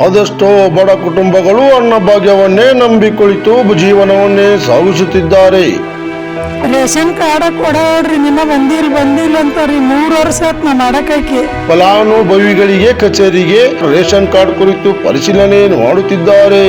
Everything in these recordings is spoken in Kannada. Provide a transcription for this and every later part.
ಅದೆಷ್ಟೋ ಬಡ ಕುಟುಂಬಗಳು ಅನ್ನಭಾಗ್ಯವನ್ನೇ ನಂಬಿ ಕುಳಿತು ಜೀವನವನ್ನೇ ಸಾಗಿಸುತ್ತಿದ್ದಾರೆ. ರೇಷನ್ ಕಾರ್ಡ್ ಕೊಡೋಡ್ರಿ ನಿನ್ನ ಬಂದಿಲ್ಲ ಅಂತಾರಿ 3 ವರ್ಷ ಆಯ್ತು ನಾ ಮಾಡಕೈಕಿ. ಫಲಾನುಭವಿಗಳಿಗೆ ಕಚೇರಿಗೆ ರೇಷನ್ ಕಾರ್ಡ್ ಕುರಿತು ಪರಿಶೀಲನೆ ಮಾಡುತ್ತಿದ್ದಾರೆ.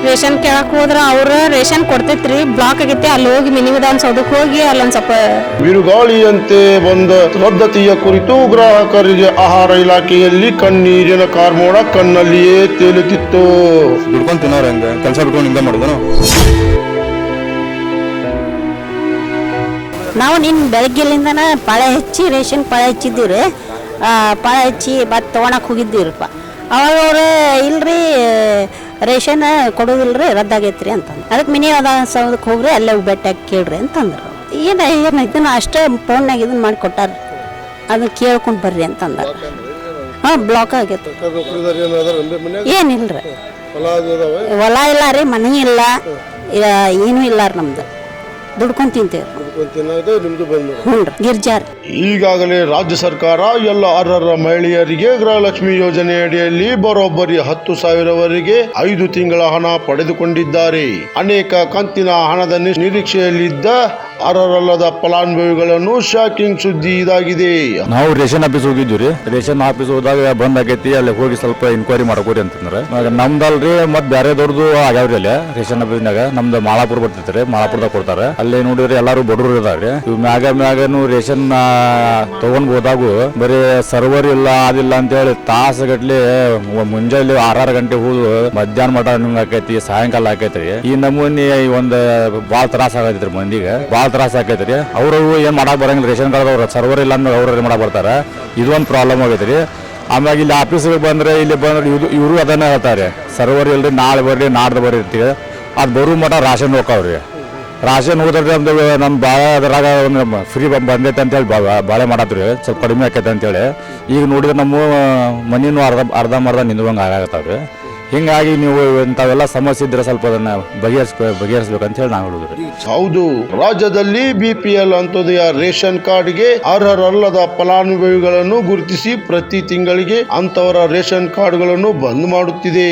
ರೇಷನ್ ಕೇಳಕ್ ಹೋದ್ರ ಅವ್ರ ರೇಷನ್ ಕೊಡ್ತೈತ್ರಿ, ಬ್ಲಾಕ್ ಆಗೈತಿ, ಅಲ್ಲಿ ಹೋಗಿ ಮಿನಿ ವಿಧಾನಸೌಧಕ್ಕೆ ಹೋಗಿ ಅಲ್ಲೊಂದ್ ಸ್ವಲ್ಪ ಬಿರುಗಾಳಿಯಂತೆ ಬಂದ ರದ್ದತಿಯ ಕುರಿತು ಗ್ರಾಹಕರಿಗೆ ಆಹಾರ ಇಲಾಖೆಯಲ್ಲಿ ಕಣ್ಣೀರಿನ ಕಾರ್ಮೋಡ ಕಣ್ಣಲ್ಲಿಯೇ ತೇಲುತ್ತಿತ್ತು. ದುಡ್ಕೊಂಡ್ ತಿನ್ನೋರು ಹೆಂಗ ಕೆಲಸ ಬಿಟ್ಕೊಂಡು ಹಿಂಗ ಮಾಡಿದ್ರು. ನಾವು ಬೆಳಗ್ಗೆಲಿಂದನ ಪಳೆ ಹೆಚ್ಚಿ ರೇಷನ್ ಪಳೆ ಹೆಚ್ಚಿದ್ದೀವ್ರಿ. ಪಳೆ ಹೆಚ್ಚಿ ಮತ್ತೆ ತೊಗೊಳಕ್ ಹೋಗಿದ್ದೀವ್ರಪ್ಪ. ಅವಾಗ ಅವ್ರು ಇಲ್ರಿ ರೇಷನ್ ಕೊಡೋದಿಲ್ರಿ, ರದ್ದಾಗೈತ್ರಿ ಅಂತಂದು. ಅದಕ್ಕೆ ಮಿನಿ ವಿಧಾನಸೌಧಕ್ಕೆ ಹೋಗ್ರಿ, ಅಲ್ಲೇ ಭೇಟಿಯಾಗಿ ಕೇಳ್ರಿ ಅಂತಂದ್ರು. ಇದನ್ನ ಅಷ್ಟೇ ಫೋನ್ನಾಗ ಇದನ್ನ ಮಾಡಿ ಕೊಟ್ಟಾರ, ಅದನ್ನ ಕೇಳ್ಕೊಂಡು ಬರ್ರಿ ಅಂತಂದ. ಬ್ಲಾಕ್ ಆಗೈತಿ. ಏನಿಲ್ರಿ, ಹೊಲ ಇಲ್ಲ ರೀ, ಮನೆ ಇಲ್ಲ, ಏನೂ ಇಲ್ಲ ರೀ. ನಮ್ದು ದುಡ್ಕೊಂಡು ತಿಂತೇವೆ. ಈಗಾಗಲೇ ರಾಜ್ಯ ಸರ್ಕಾರ ಎಲ್ಲ ಅರ್ಹರ ಮಹಿಳೆಯರಿಗೆ ಗೃಹಲಕ್ಷ್ಮಿ ಯೋಜನೆ ಅಡಿಯಲ್ಲಿ ಬರೋಬ್ಬರಿ 10,000ವರೆಗೆ 5 ತಿಂಗಳ ಹಣ ಪಡೆದುಕೊಂಡಿದ್ದಾರೆ. ಅನೇಕ ಕಂತಿನ ಹಣದ ನಿರೀಕ್ಷೆಯಲ್ಲಿದ್ದ ಅರ್ಹರಲ್ಲದ ಫಲಾನುಭವಿಗಳನ್ನು ಶಾಕಿಂಗ್ ಸುದ್ದಿ ಇದಾಗಿದೆ. ನಾವು ರೇಷನ್ ಆಫೀಸ್ ಹೋಗಿದ್ವಿ ರೀ. ರೇಷನ್ ಆಫೀಸ್ ಹೋದಾಗ ಬಂದ್ ಆಗೈತಿ, ಅಲ್ಲಿ ಹೋಗಿ ಸ್ವಲ್ಪ ಇನ್ಕ್ವೈರಿ ಮಾಡ್ಕೋರಿ ಅಂತಂದ್ರೆ ನಮ್ದಲ್ರಿ ಮತ್ ಬೇರೆದವ್ರದ್ದು ಆಗ್ಯಾವ್ರಿ. ಅಲ್ಲಿ ರೇಷನ್ ಆಫೀಸ್ನಾಗ ನಮ್ದು ಮಾಲಾಪುರ ಬರ್ತೈತ್ರಿ, ಮಾಲಾಪುರದಾಗ ಕೊಡ್ತಾರೆ. ಅಲ್ಲಿ ನೋಡಿದ್ರೆ ಎಲ್ಲಾರು ಬಡವರು ಇದಾವ್ರಿ. ಇವ್ ಮ್ಯಾಗನು ರೇಷನ್ ತಗೊಂಡ್ ಹೋದಾಗು ಬರೀ ಸರ್ವರ್ ಇಲ್ಲ, ಅದಿಲ್ಲ ಅಂತ ಹೇಳಿ ತಾಸಗಟ್ಲಿ ಮುಂಜಾನೆ 6 ಗಂಟೆ ಹೋದು ಮಧ್ಯಾಹ್ನ ಮಟ ನಿಮ್ಗೆ ಆಕೈತಿ, ಸಾಯಂಕಾಲ ಆಕೈತ್ರಿ. ಈ ನಮೂನಿ ಒಂದ್ ಬಾಳ್ ತ್ರಾಸ ಆಗೈತ್ರಿ, ಮಂದಿಗೆ ಬಾಳ್ ತ್ರಾಸ ಆಕೈತ್ರಿ. ಅವ್ರು ಏನ್ ಮಾಡಕ್ ಬರಂಗಿಲ್ಲ, ರೇಷನ್ ಕಾರ್ಡ್ ಅವ್ರ ಸರ್ವರ್ ಇಲ್ಲ ಅಂದ್ರೆ ಅವ್ರ ಮಾಡಕ್ ಬರ್ತಾರ. ಇದೊಂದು ಪ್ರಾಬ್ಲಮ್ ಆಗೈತ್ರಿ. ಆಮ್ಯಾಗ ಇಲ್ಲಿ ಆಫೀಸ್ಗೆ ಬಂದ್ರೆ ಇವರು ಅದನ್ನ ಹೇಳ್ತಾರೆ, ಸರ್ವರ್ ಇಲ್ರಿ, ನಾಳೆ ಬರ್ರಿ, ನಾಡ್ದು ಬರ್ರಿ ಇರ್ತೀವಿ. ಅದು ಬರೋ ಮಟ ರಾಷನ್ ಹೋಗ್ತಾವ್ರಿ. ರಾಷನ್ ಹೋದ್ರೆ ನಮ್ ಬಾಳೆ ಅದ್ರಾಗ ಫ್ರೀ ಬಂದೈತೆ ಅಂತೇಳಿ ಬಾಳೆ ಮಾಡತ್ರಿ, ಸ್ವಲ್ಪ ಕಡಿಮೆ ಆಕೈತೆ ಅಂತೇಳಿ. ಈಗ ನೋಡಿದ್ರೆ ನಮ್ಮ ಮನಿನೂ ಅರ್ಧಂಬರ್ಧ ನಿಂದ್ರಂಗೆ ಆಗತ್ತಾವ್ರಿ. ಹಿಂಗಾಗಿ ನೀವು ಇಂಥವೆಲ್ಲ ಸಮಸ್ಯೆ ಇದ್ರೆ ಸ್ವಲ್ಪ ಅದನ್ನ ಬಗೆಹರಿಸ್ಬೇಕಂತ ಹೇಳಿ ನಾವು ಹೇಳಿದ್ರಿ. ಹೌದು, ರಾಜ್ಯದಲ್ಲಿ BPL ಅಂತೋದಯ ರೇಷನ್ ಕಾರ್ಡ್ಗೆ ಅರ್ಹರಲ್ಲದ ಫಲಾನುಭವಿಗಳನ್ನು ಗುರುತಿಸಿ ಪ್ರತಿ ತಿಂಗಳಿಗೆ ಅಂತವರ ರೇಷನ್ ಕಾರ್ಡ್ಗಳನ್ನು ಬಂದ್ ಮಾಡುತ್ತಿದೆ.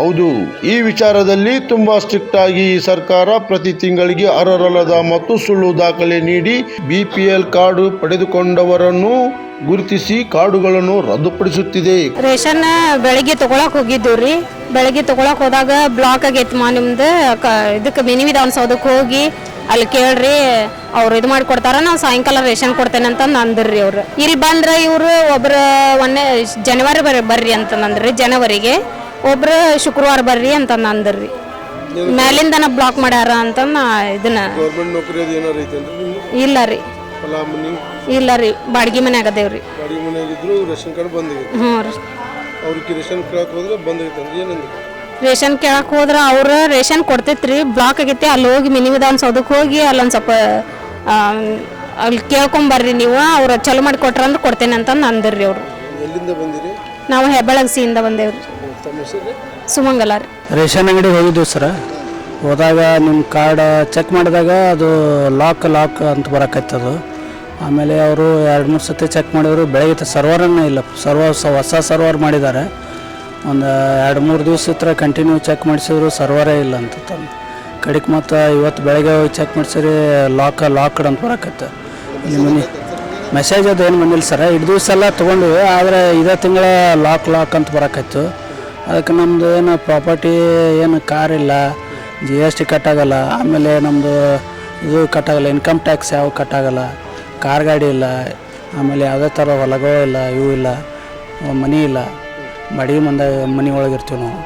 ಹೌದು, ಈ ವಿಚಾರದಲ್ಲಿ ತುಂಬಾ ಸ್ಟ್ರಿಕ್ಟ್ ಆಗಿ ಈ ಸರ್ಕಾರ ಪ್ರತಿ ತಿಂಗಳಿಗೆ ಅರ್ಹರಲ್ಲದ ಮತ್ತು ಸುಳ್ಳು ದಾಖಲೆ ನೀಡಿ BPL ಕಾರ್ಡ್ ಪಡೆದುಕೊಂಡವರನ್ನು ಗುರುತಿಸಿ ಕಾರ್ಡುಗಳನ್ನು ರದ್ದುಪಡಿಸುತ್ತಿದೆ. ರೇಷನ್ ಬೆಳಗ್ಗೆ ತಗೊಳಕ್ ಹೋಗಿದ್ದೀವ್ರಿ. ಬೆಳಗ್ಗೆ ತಗೊಳಕ್ ಹೋದಾಗ ಬ್ಲಾಕ್ ಆಗೈತಿ ನಿಮ್ದು, ಇದಕ್ಕೆ ಮಿನಿ ವಿಧಾನಸೌಧಕ್ಕೆ ಹೋಗಿ ಅಲ್ಲಿ ಕೇಳ್ರಿ, ಅವ್ರು ಇದು ಮಾಡಿ ಕೊಡ್ತಾರ, ನಾವು ಸಾಯಂಕಾಲ ರೇಷನ್ ಕೊಡ್ತೇನೆ ಅಂತ ಅಂದ್ರಿ. ಅವ್ರು ಇಲ್ಲಿ ಬಂದ್ರೆ ಇವ್ರು ಒಬ್ರು 1 ಜನವರಿ ಬರ್ರಿ ಅಂತಂದ್ರಿ, ಜನವರಿಗೆ ಒಬ್ರು ಶುಕ್ರವಾರ ಬರ್ರಿ ಅಂತ ಅಂದ್ರಿ. ಮೇಲಿಂದನ ಬ್ಲಾಕ್ ಮಾಡ್ಯಾರ ಅಂತ ಇದನ್ನ ಇಲ್ಲ ರೀ, ಇಲ್ಲ ರೀ, ಬಾಡಿಗೆ ಮನೆ ಆಗದೇವ್ರಿ. ರೇಷನ್ ಕೇಳಕ್ ಹೋದ್ರ ಅವ್ರ ರೇಷನ್ ಕೊಡ್ತೈತ್ರಿ, ಬ್ಲಾಕ್ ಆಗೈತಿ, ಅಲ್ಲಿ ಹೋಗಿ ಮಿನಿ ವಿಧಾನಸೌಧಕ್ಕೆ ಹೋಗಿ ಅಲ್ಲೊಂದ್ ಸ್ವಲ್ಪ ಅಲ್ಲಿ ಕೇಳ್ಕೊಂಡ್ ಬರ್ರಿ ನೀವು, ಅವ್ರ ಚಲೋ ಮಾಡಿ ಕೊಟ್ರ ಅಂದ್ರೆ ಕೊಡ್ತೇನೆ ಅಂತ ಅಂದ್ರಿ. ಅವ್ರು ನಾವು ಹೆಬ್ಬಳಗಸಿಯಿಂದ ಬಂದೇವ್ರಿ. ಸುಮಂಗಲ ರೀ. ರೇಷನ್ ಅಂಗಡಿಗೆ ಹೋಗಿದ್ವಿ ಸರ್. ಹೋದಾಗ ನಿಮ್ಮ ಕಾರ್ಡ್ ಚೆಕ್ ಮಾಡಿದಾಗ ಅದು ಲಾಕ್ ಅಂತ ಬರಕೈತದು. ಆಮೇಲೆ ಅವರು 2-3 ಸತಿ ಚೆಕ್ ಮಾಡಿದ್ರು, ಬೆಳಗ್ಗೆ ಸರ್ವರನ್ನ ಇಲ್ಲ, ಹೊಸ ಸರ್ವರ್ ಮಾಡಿದ್ದಾರೆ. ಒಂದು 2-3 ದಿವಸ ಹತ್ರ ಕಂಟಿನ್ಯೂ ಚೆಕ್ ಮಾಡಿಸಿದ್ರು, ಸರ್ವರೇ ಇಲ್ಲ ಅಂತ ತಂದು ಕಡೆಗೆ ಮತ್ತು ಇವತ್ತು ಬೆಳಗ್ಗೆ ಹೋಗಿ ಚೆಕ್ ಮಾಡಿಸಿರಿ ಲಾಕ್ಡ್ ಅಂತ ಬರಕೈತೆ. ನಿಮ್ಮ ಮೆಸೇಜ್ ಅದು ಏನು ಬಂದಿಲ್ಲ ಸರ್. 2 ದಿವಸ ಎಲ್ಲ ತೊಗೊಂಡ್ವಿ, ಆದರೆ ಇದೇ ತಿಂಗಳ ಲಾಕ್ ಅಂತ ಬರಕೈತು. ಅದಕ್ಕೆ ನಮ್ಮದು ಏನು ಪ್ರಾಪರ್ಟಿ ಏನು ಕಾರ್ ಇಲ್ಲ, GST ಕಟ್ಟಾಗಲ್ಲ, ಆಮೇಲೆ ನಮ್ಮದು ಇದು ಕಟ್ಟಾಗಲ್ಲ, ಇನ್ಕಮ್ ಟ್ಯಾಕ್ಸ್ ಯಾವ ಕಟ್ಟಾಗಲ್ಲ, ಕಾರ್ ಗಾಡಿ ಇಲ್ಲ, ಆಮೇಲೆ ಯಾವುದೇ ಥರ ಹೊಲಗಳು ಇಲ್ಲ, ಇವು ಇಲ್ಲ, ಮನೆ ಇಲ್ಲ. ಬಾಡಿಗೆ ಮನೆ ಒಳಗೆ ಇರ್ತೀವಿ ನಾವು.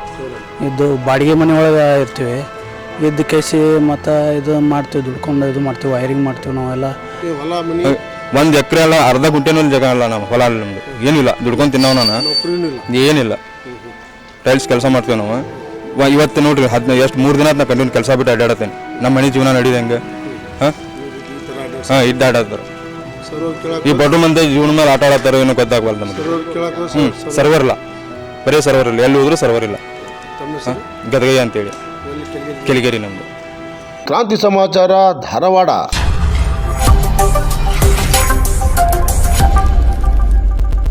ಇದು ಬಾಡಿಗೆ ಮನೆ ಒಳಗೆ ಇರ್ತೀವಿ. ಇದ್ದ ಕೇಸಿ ಮತ್ತು ಇದು ಮಾಡ್ತೀವಿ, ದುಡ್ಕೊಂಡು ಇದು ಮಾಡ್ತೀವಿ, ವೈರಿಂಗ್ ಮಾಡ್ತೀವಿ ನಾವೆಲ್ಲ. 1 ಎಕರೆ ಅಲ್ಲ, ಅರ್ಧ ಗುಂಟೆನೂ ಜಾಗ ಇಲ್ಲ ನಮ್ಮ ಹೊಲ. ನಮ್ದು ಏನಿಲ್ಲ, ದುಡ್ಕೊಂಡು ತಿನ್ನೋ ನಾನು ಏನಿಲ್ಲ. ಟೈಲ್ಸ್ ಕೆಲಸ ಮಾಡ್ತೀವಿ ನಾವು. ಇವತ್ತು ನೋಡ್ರಿ 3 ದಿನ ನಾ ಕಂಟಿನ್ಯೂ ಕೆಲಸ ಬಿಟ್ಟು ಅಡ್ಡಾಡತ್ತೇನೆ. ನಮ್ಮ ಮನೆ ಜೀವನ ನಡೀದಂಗೆ ಇದ್ದಾಡತ್ತಾರ. ಈ ಬಡ್ರು ಮಂದಿ ಜೀವನ ಮೇಲೆ ಆಟ ಆಡತ್ತಾರ, ಏನೋ ಗೊತ್ತಾಗಲ್ಲ ನಮ್ಗೆ. ಸರ್ವರ್ ಇಲ್ಲ, ಬರೀ ಸರ್ವರ್ ಇಲ್ಲ, ಎಲ್ಲಿ ಹೋದ್ರು ಸರ್ವರ್ ಇಲ್ಲ. ಗದಗಯ್ಯ ಅಂತೇಳಿ, ಕೆಲಿಗೇರಿ ನಮ್ದು. ಕ್ರಾಂತಿ ಸಮಾಚಾರ, ಧಾರವಾಡ.